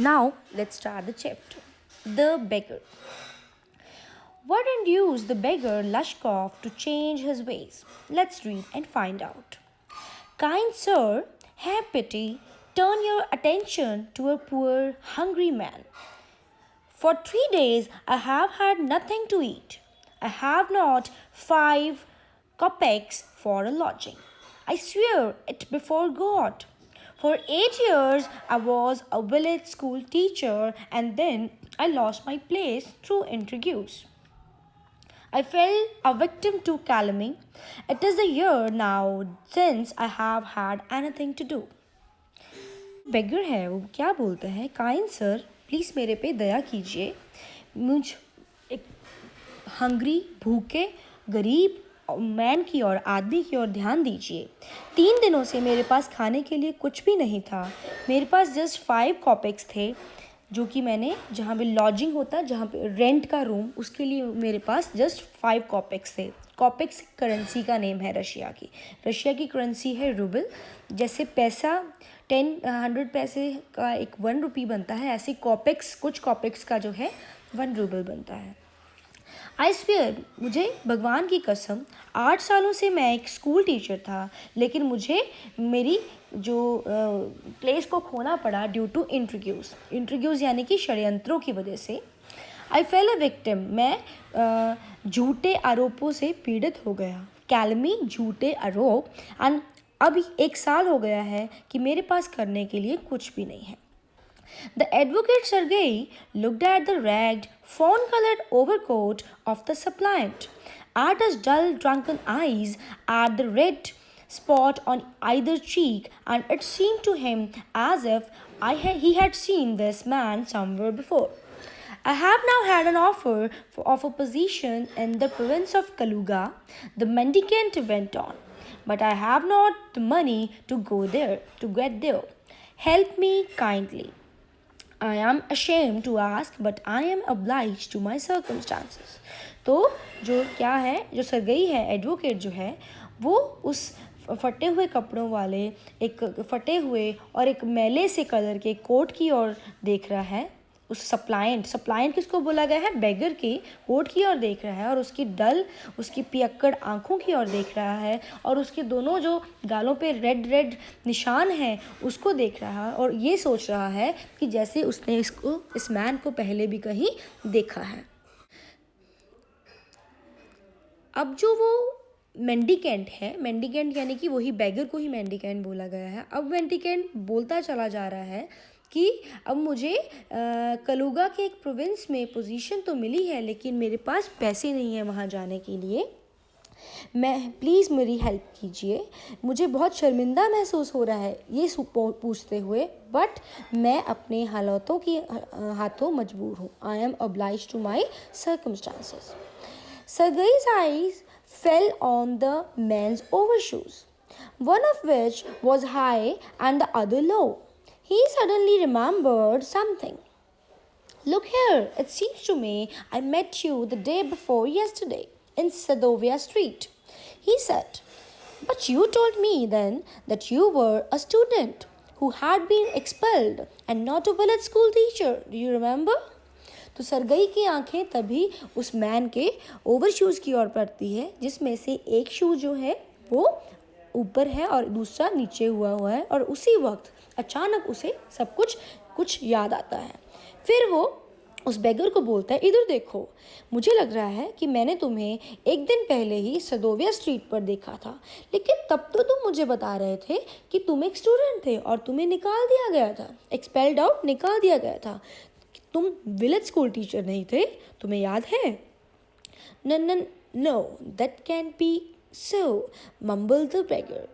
Now let's start the chapter. The beggar. What induced the beggar Lushkov to change his ways? Let's read and find out. Kind sir, have pity, turn your attention to a poor, hungry man. For 3 days I have had nothing to eat. I have not 5 kopecks for a lodging. I swear it before God. For 8 years I was a village school teacher and then I lost my place through intrigues. I fell a victim to calumny. It is a year now since I have had anything to do. बेगर है वो क्या बोलते हैं kind sir please मेरे पे दया कीजिए मुझ एक हंग्री भूखे गरीब मैन की ओर आदमी की ओर ध्यान दीजिए 3 दिनों से मेरे पास खाने के लिए कुछ भी नहीं था मेरे पास जस्ट 5 कॉपेक्स थे जो कि मैंने जहाँ पे लॉजिंग होता है जहाँ पे रेंट का रूम उसके लिए मेरे पास जस्ट 5 कॉपेक्स थे कॉपेक्स करेंसी का नेम है रशिया की करेंसी है रूबल जैसे पैसा 100 पैसे का एक 1 रुपी बनता है ऐसे कॉपेक्स कुछ कॉपेक्स का जो है 1 रूबल बनता है आई स्वेयर मुझे भगवान की कसम 8 सालों से मैं एक स्कूल टीचर था लेकिन मुझे मेरी जो प्लेस को खोना पड़ा ड्यू टू इंट्रीग्यूज़ यानी कि षड्यंत्रों की वजह से आई फेल अ विक्टिम मैं झूठे आरोपों से पीड़ित हो गया कैलमी झूठे आरोप एंड अब 1 साल हो गया है कि मेरे पास करने के लिए कुछ भी नहीं है The advocate Sergei looked at the ragged, fawn-colored overcoat of the suppliant, at his dull, drunken eyes, at the red spot on either cheek, and it seemed to him as if he had seen this man somewhere before. I have now had an offer of a position in the province of Kaluga, the mendicant went on, but I have not the money to get there. Help me kindly. I am ashamed to ask, but I am obliged to my circumstances. तो जो क्या है जो Sergei है advocate जो है वो उस फटे हुए कपड़ों वाले एक फटे हुए और एक मैले से कलर के कोट की ओर देख रहा है उस सप्लायंट किसको बोला गया है बेगर की कोट की ओर देख रहा है और उसकी पियक्कड़ आंखों की ओर देख रहा है और उसके दोनों जो गालों पे रेड निशान हैं उसको देख रहा है और ये सोच रहा है कि जैसे उसने इस मैन को पहले भी कहीं देखा है अब जो वो मेंडिकेंट यानी कि वही बेगर को ही मेंडिकेंट बोला गया है अब मेंडिकेंट बोलता चला जा रहा है कि अब मुझे कलुगा के एक प्रोविंस में पोजीशन तो मिली है लेकिन मेरे पास पैसे नहीं है वहाँ जाने के लिए मैं प्लीज़ मेरी हेल्प कीजिए मुझे बहुत शर्मिंदा महसूस हो रहा है ये पूछते हुए बट मैं अपने हाथों मजबूर हूँ I am obliged to my circumstances. Sergei's eyes fell on the man's overshoes, one of which was high and the other low. He suddenly remembered something. Look here, it seems to me I met you the day before yesterday in Sadovia Street, he said. But you told me then that you were a student who had been expelled and not a village school teacher. Do you remember? तो Sergei की आंखें तभी उस man के over shoes की ओर पड़ती है जिसमें से एक शूज़ जो है वो ऊपर है और दूसरा नीचे हुआ है और उसी वक्त अचानक उसे सब कुछ याद आता है फिर वो उस बेगर को बोलता है इधर देखो मुझे लग रहा है कि मैंने तुम्हें एक दिन पहले ही सदोविया स्ट्रीट पर देखा था लेकिन तब तो तुम मुझे बता रहे थे कि तुम एक स्टूडेंट थे और तुम्हें निकाल दिया गया था एक्सपेल्ड आउट निकाल दिया गया था तुम विलेज स्कूल टीचर नहीं थे तुम्हें याद है know that can be so mumbled the beggar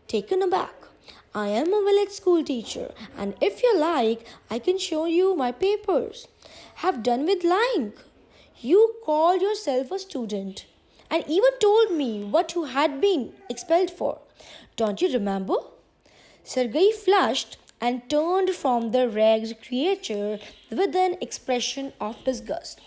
taken aback. I am a village school teacher and if you like I can show you my papers. Have done with lying. You called yourself a student and even told me what you had been expelled for. Don't you remember? Sergei flushed and turned from the ragged creature with an expression of disgust.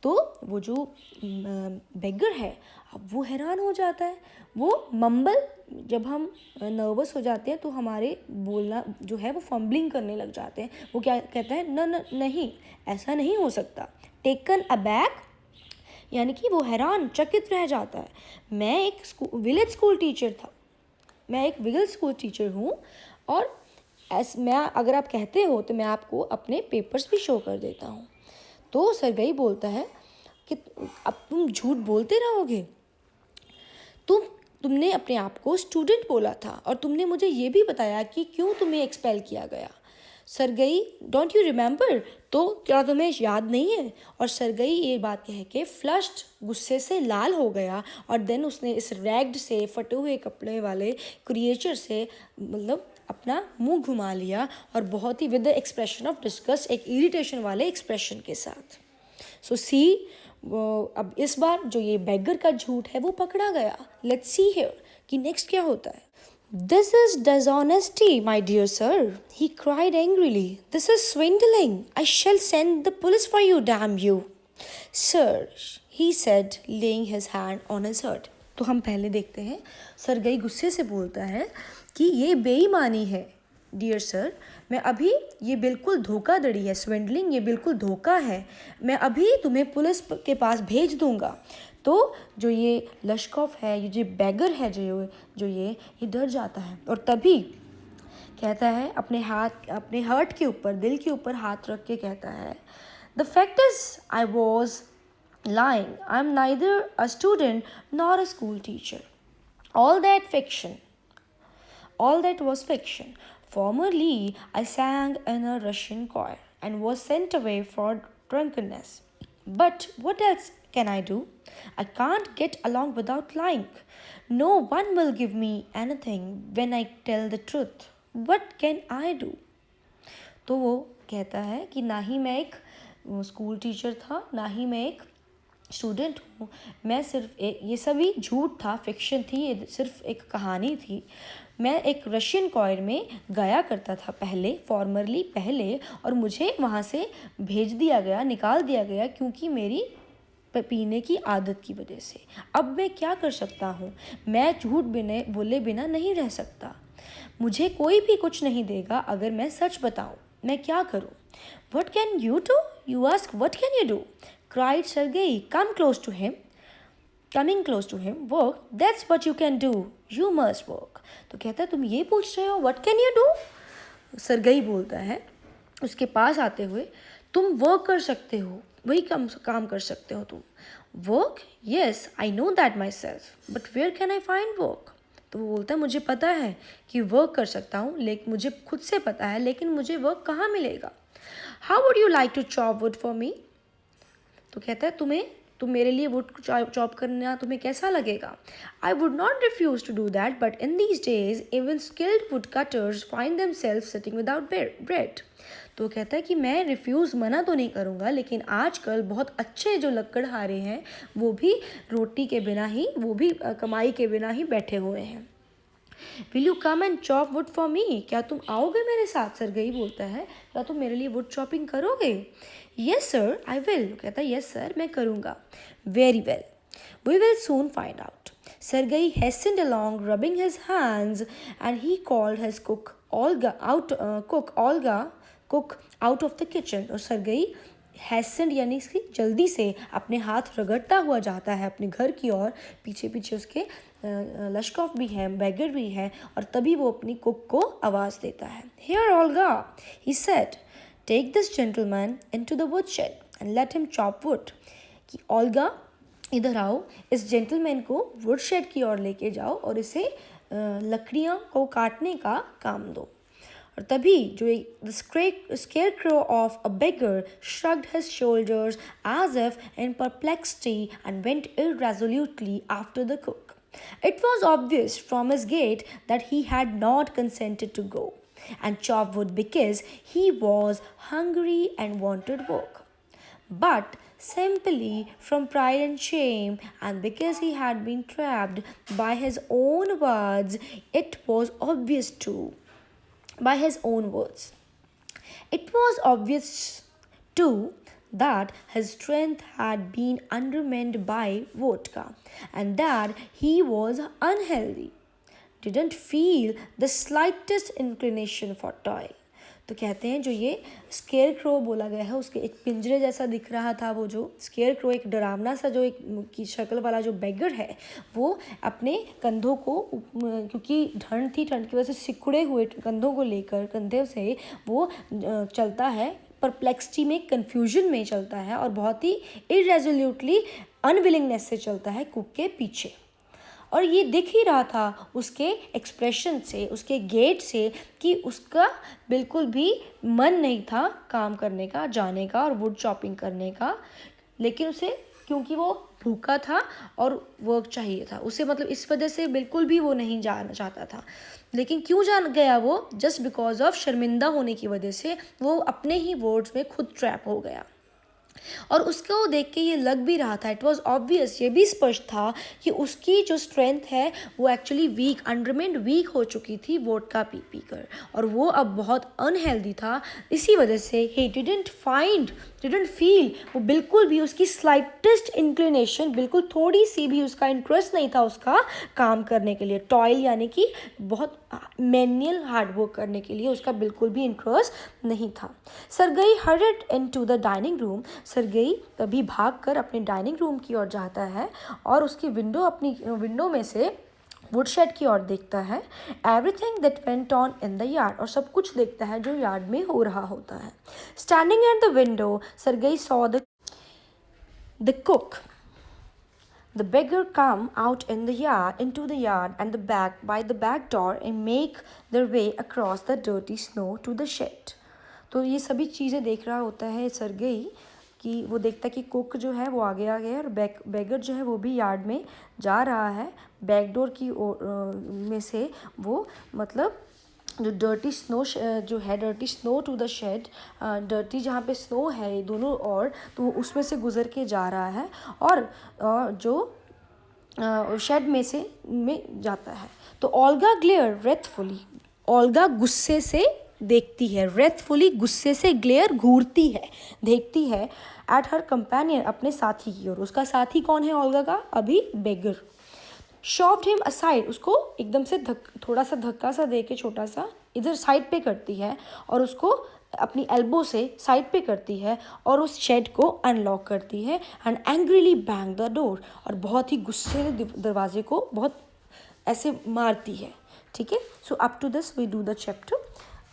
तो वो जो बेगर है अब वो हैरान हो जाता है, वो मम्बल, जब हम नर्वस हो जाते हैं तो हमारे बोलना जो है वो फम्बलिंग करने लग जाते हैं। वो क्या कहता है, न न नहीं, ऐसा नहीं हो सकता। टेकन अबैक यानी कि वो हैरान चकित रह जाता है। मैं एक विलेज स्कूल टीचर था, मैं एक विलेज स्कूल टीचर हूँ, और मैं अगर आप कहते हो तो मैं आपको अपने पेपर्स भी शो कर देता हूँ। तो सरगई बोलता है कि अब तुम झूठ बोलते रहोगे, तुमने अपने आप को स्टूडेंट बोला था और तुमने मुझे ये भी बताया कि क्यों तुम्हें एक्सपेल किया गया। सरगई, डोंट यू रिमेंबर, तो क्या तुम्हें याद नहीं है? और सरगई ये बात कह के फ्लश्ड, गुस्से से लाल हो गया, और देन उसने इस रैग्ड से, फटे हुए कपड़े वाले क्रिएचर से मतलब अपना मुंह घुमा लिया, और बहुत ही with the expression of disgust, एक इरिटेशन वाले एक्सप्रेशन के साथ। सो सी, अब इस बार जो ये बेगर का झूठ है वो पकड़ा गया। लेट्स सी हियर कि नेक्स्ट क्या होता है। This is dishonesty, my dear sir, he cried angrily. This is swindling. I shall send the police for you, damn you. Sir, he said, laying his hand on his heart. तो हम पहले देखते हैं, Sergei गुस्से से बोलता है कि ये बेईमानी है डियर सर, मैं अभी, ये बिल्कुल धोखाधड़ी है, स्विंडलिंग, ये बिल्कुल धोखा है, मैं अभी तुम्हें पुलिस के पास भेज दूंगा। तो जो ये लश्कॉफ है, ये जो बैगर है, जो ये डर जाता है, और तभी कहता है, अपने हार्ट के ऊपर, दिल के ऊपर हाथ रख के कहता है, the fact is I was lying. I'm neither a student nor a school teacher. All that fiction. All that was fiction. Formerly, I sang in a Russian choir and was sent away for drunkenness. But what else can I do? I can't get along without lying. No one will give me anything when I tell the truth. What can I do? तो वो कहता है कि ना ही मैं एक school teacher था, ना ही मैं एक स्टूडेंट हूँ, मैं सिर्फ ये सभी झूठ था, फिक्शन थी, ये सिर्फ एक कहानी थी। मैं एक रशियन कॉयर में गाया करता था पहले, और मुझे वहाँ से भेज दिया गया, निकाल दिया गया, क्योंकि मेरी पीने की आदत की वजह से। अब मैं क्या कर सकता हूँ? मैं झूठ बोले बिना नहीं रह सकता। मुझे कोई भी कुछ नहीं देगा अगर मैं सच बताऊँ। मैं क्या करूँ? What can you do? You ask, what can you do? Cried Sergei. Coming close to him. Work, that's what you can do. You must work. तो कहता है, तुम ये पूछ रहे हो, what can you do? Sergei बोलता है उसके पास आते हुए, तुम वर्क कर सकते हो, वही काम कर सकते हो तुम। Work, yes I know that myself, but where can I find work? तो वो बोलता है, मुझे पता है कि वर्क कर सकता हूँ, लेकिन मुझे खुद से पता है, लेकिन मुझे वर्क कहाँ मिलेगा? How would you like to chop wood for me? तो कहता है, तुम मेरे लिए वुड चॉप करना तुम्हें कैसा लगेगा? I would not refuse to do that, but in these days even skilled wood cutters find themselves sitting without bread. तो कहता है कि मैं रिफ्यूज़, मना तो नहीं करूँगा, लेकिन आजकल बहुत अच्छे जो लकड़हारे हैं वो भी रोटी के बिना ही, वो भी कमाई के बिना ही बैठे हुए हैं। Will you come and chop wood for मी? क्या तुम आओगे मेरे साथ? सरगई बोलता है, क्या तुम मेरे लिए वुड चॉपिंग करोगे? Yes sir I will. कहता है, येस सर मैं करूँगा। Very well, we will soon find out. Sergei hastened along, rubbing his hands, and he called his cook out of the kitchen. और सरगई हैसेंड यानी कि जल्दी से अपने हाथ रगड़ता हुआ जाता है अपने घर की ओर। पीछे पीछे उसके लश्कॉफ भी है, बैगर भी है, और तभी वो अपनी कुक को आवाज़ देता है। Here Olga, he said, take this gentleman into the woodshed and let him chop wood. कि ओल्गा, इधर आओ, इस जेंटलमैन को वुडशेड की ओर लेके जाओ और इसे लकड़ियाँ को काटने का काम दो। और तभी जो the scarecrow of a beggar shrugged his shoulders as if in perplexity and went irresolutely after the cook. It was obvious from his gait that he had not consented to go and chop wood because he was hungry and wanted work, but simply from pride and shame, and because he had been trapped by his own words. It was obvious too. By his own words, it was obvious too that his strength had been undermined by vodka and that he was unhealthy, didn't feel the slightest inclination for toy. तो कहते हैं जो ये square crow बोला गया है उसके एक पिंजरे जैसा दिख रहा था वो जो स्केयर क्रो एक डरावना सा जो एक की शक्ल वाला जो बेगर है वो अपने कंधों को क्योंकि ठंड थी ठंड की वजह से सिकुड़े हुए कंधों को लेकर कंधे से वो चलता है परप्लेक्सिटी में कन्फ्यूजन में चलता है और बहुत ही इरेजोल्यूटली अनविलिंगनेस से चलता है कुक के पीछे। और ये दिख ही रहा था उसके एक्सप्रेशन से उसके गेट से कि उसका बिल्कुल भी मन नहीं था काम करने का जाने का और वुड चॉपिंग करने का, लेकिन उसे क्योंकि वो भूखा था और वर्क चाहिए था उसे, मतलब इस वजह से बिल्कुल भी वो नहीं जाना चाहता था। लेकिन क्यों जान गया वो? जस्ट बिकॉज ऑफ शर्मिंदा होने की वजह से वो अपने ही वर्ड्स में खुद ट्रैप हो गया। और उसको देख के ये लग भी रहा था, इट वॉज ऑब्वियस, ये भी स्पष्ट था कि उसकी जो स्ट्रेंथ है वो एक्चुअली वीक अंडरमेंड वीक हो चुकी थी वोडका पी पी कर, और वो अब बहुत अनहेल्दी था। इसी वजह से ही डिडंट फील, वो बिल्कुल भी उसकी स्लाइटेस्ट इंक्लिनेशन, बिल्कुल थोड़ी सी भी उसका इंटरेस्ट नहीं था उसका काम करने के लिए, टॉयल यानी कि बहुत मैनुअल हार्डवर्क करने के लिए उसका बिल्कुल भी इंटरेस्ट नहीं था। Sergei heard into the dining room, Sergei तभी भागकर अपने डाइनिंग रूम की ओर जाता है और उसकी अपनी विंडो में से वुडशेड की ओर देखता है। Everything that went on in the yard, और सब कुछ देखता है जो यार्ड में हो रहा होता है। Standing at the window, Sergei saw the cook the beggar come out into the yard and by the back door and make their way across the dirty snow to the shed। तो ये सभी चीज़ें देख रहा होता है Sergei कि वो देखता है कि कुक जो है वो आगे आ गया है और बेगर जो है वो भी यार्ड में जा रहा है। बैकडोर की में से वो, मतलब जो डर्टी स्नो जो है, dirty snow to the shed, dirty जहाँ पे स्नो है दोनों और, तो उसमें से गुजर के जा रहा है और जो शेड में जाता है। तो ओल्गा ग्लेयर रेथफुली, ओल्गा गुस्से से देखती है, रेथफुली गुस्से से, ग्लेयर घूरती है, देखती है एट हर कंपेनियन, अपने साथी की ओर। उसका साथी कौन है ओल्गा का? अभी बेगर। शॉफ्ड हिम असाइड, उसको एकदम से थोड़ा सा धक्का सा दे के छोटा सा इधर साइड पे करती है और उसको अपनी एल्बो से साइड पे करती है और उस शेड को अनलॉक करती है and angrily bang the door, और बहुत ही गुस्से से दरवाजे को बहुत ऐसे मारती है। ठीक है, so up to this we do the chapter,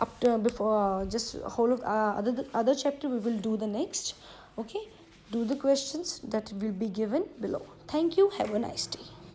up to before just whole of other chapter we will do the next. Okay, do the questions that will be given below. Thank you, have a nice day.